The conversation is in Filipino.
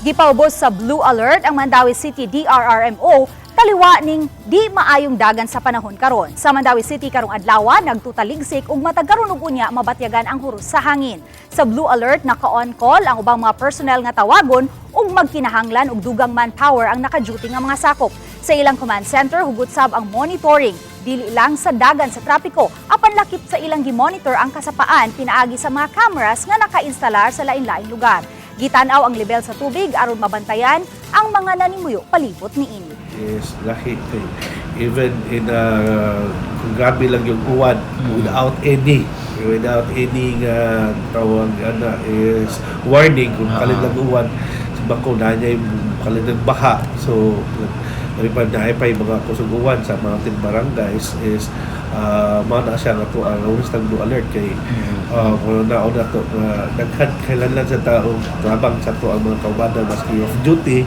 Gipaubos sa Blue Alert ang Mandawi City DRRMO taliwa ning di maayong dagan sa panahon karon. Sa Mandawi City karong adlaw nagtutaligsik ug matag karon ug unya mabatyagan ang huros sa hangin. Sa Blue Alert naka-on call ang ubang mga personnel nga tawagon ug magkinahanglan og dugang manpower ang naka-duty nga mga sakop. Sa ilang command center hugot sab ang monitoring dili lang sa dagan sa trapiko apan lakip sa ilang gi-monitor ang kasapaan pinaagi sa mga cameras nga naka-instalar sa lain-laing lugar. Gitanaw ang level sa tubig aron mabantayan ang mga nanimuyo palibot niini. Is laki kay even in kung grabe lang yung uwan without any tawag is warning kung kalit lang uwan sa bako na niya yung kalit ng baha, so nalipad na ay pa yung mga kusuguan sa mountain barangays is mga na siya nga to ang ulis ng Blue Alert kay kung nauna to nagkailanlan sa taong trabang sa to ang mga kaubada maski of duty.